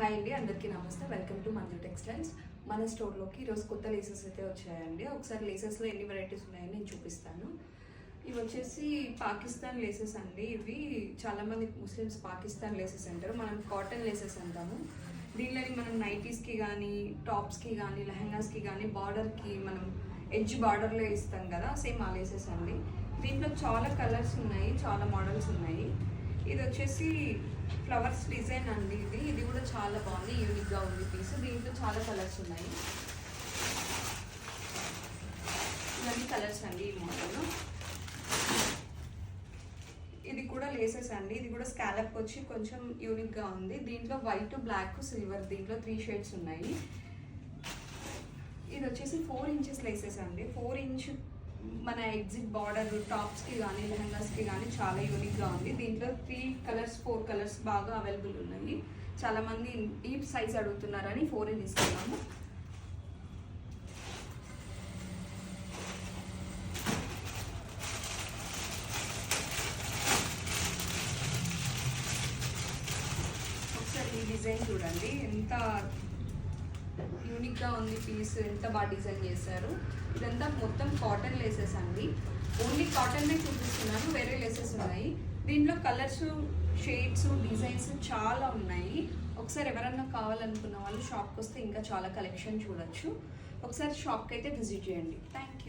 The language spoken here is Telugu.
హాయ్ అండి, అందరికీ నమస్తే. Welcome to Manju textiles. మన స్టోర్లోకి ఈరోజు కొత్త లేసెస్ అయితే వచ్చాయండి. ఒకసారి లేసెస్లో ఎన్ని వెరైటీస్ ఉన్నాయని నేను చూపిస్తాను. ఇవి వచ్చేసి పాకిస్తాన్ లేసెస్ అండి. ఇవి చాలామంది ముస్లిమ్స్ పాకిస్తాన్ లేసెస్ అంటారు, మనం కాటన్ లేసెస్ అంటాము. దీనిలోని మనం నైటీస్కి కానీ, టాప్స్కి కానీ, లెహంగాస్కి కానీ బార్డర్కి మనం ఎడ్జ్ బార్డర్లో ఇస్తాం కదా, సేమ్ ఆ లేసెస్ అండి. దీంట్లో చాలా కలర్స్ ఉన్నాయి, చాలా మోడల్స్ ఉన్నాయి. ఇది వచ్చేసి ఫ్లవర్స్ డిజైన్ అండి. ఇది కూడా చాలా బాగుంది, యూనిక్గా ఉంది పీస్. దీంట్లో చాలా కలర్స్ ఉన్నాయి. ఇవన్నీ కలర్స్ అండి ఈ మోడల్. ఇది కూడా లేసెస్ అండి. ఇది కూడా స్కాలప్ వచ్చి కొంచెం యూనిక్గా ఉంది. దీంట్లో వైట్, బ్లాక్, సిల్వర్, దీంట్లో 3 షేడ్స్ ఉన్నాయి. ఇది వచ్చేసి 4 ఇంచెస్ లేసెస్ అండి. 4 ఇంచ్ మన ఎగ్జిట్ బార్డర్ టాప్స్కి కానీ, లెహంగాస్కి కానీ చాలా యూనిక్గా ఉంది. దీంట్లో 3 కలర్స్ 4 కలర్స్ బాగా అవైలబుల్ ఉన్నాయి. చాలామంది ఈ సైజ్ అడుగుతున్నారని 4 ఇస్తున్నాము. ఒకసారి ఈ డిజైన్ చూడండి, ఎంత యూనిక్గా ఉంది పీస్, ఎంత బాగా డిజైన్ చేశారు. ఇదంతా మొత్తం కాటన్ లేసెస్ అండి. ఓన్లీ కాటన్నే చూపిస్తున్నాను, వేరే లేసెస్ ఉన్నాయి. దీంట్లో కలర్స్, షేడ్స్, డిజైన్స్ చాలా ఉన్నాయి. ఒకసారి ఎవరన్నా కావాలనుకున్న వాళ్ళు షాప్కి వస్తే ఇంకా చాలా కలెక్షన్ చూడొచ్చు. ఒకసారి షాప్కి అయితే విజిట్ చేయండి. Thank you.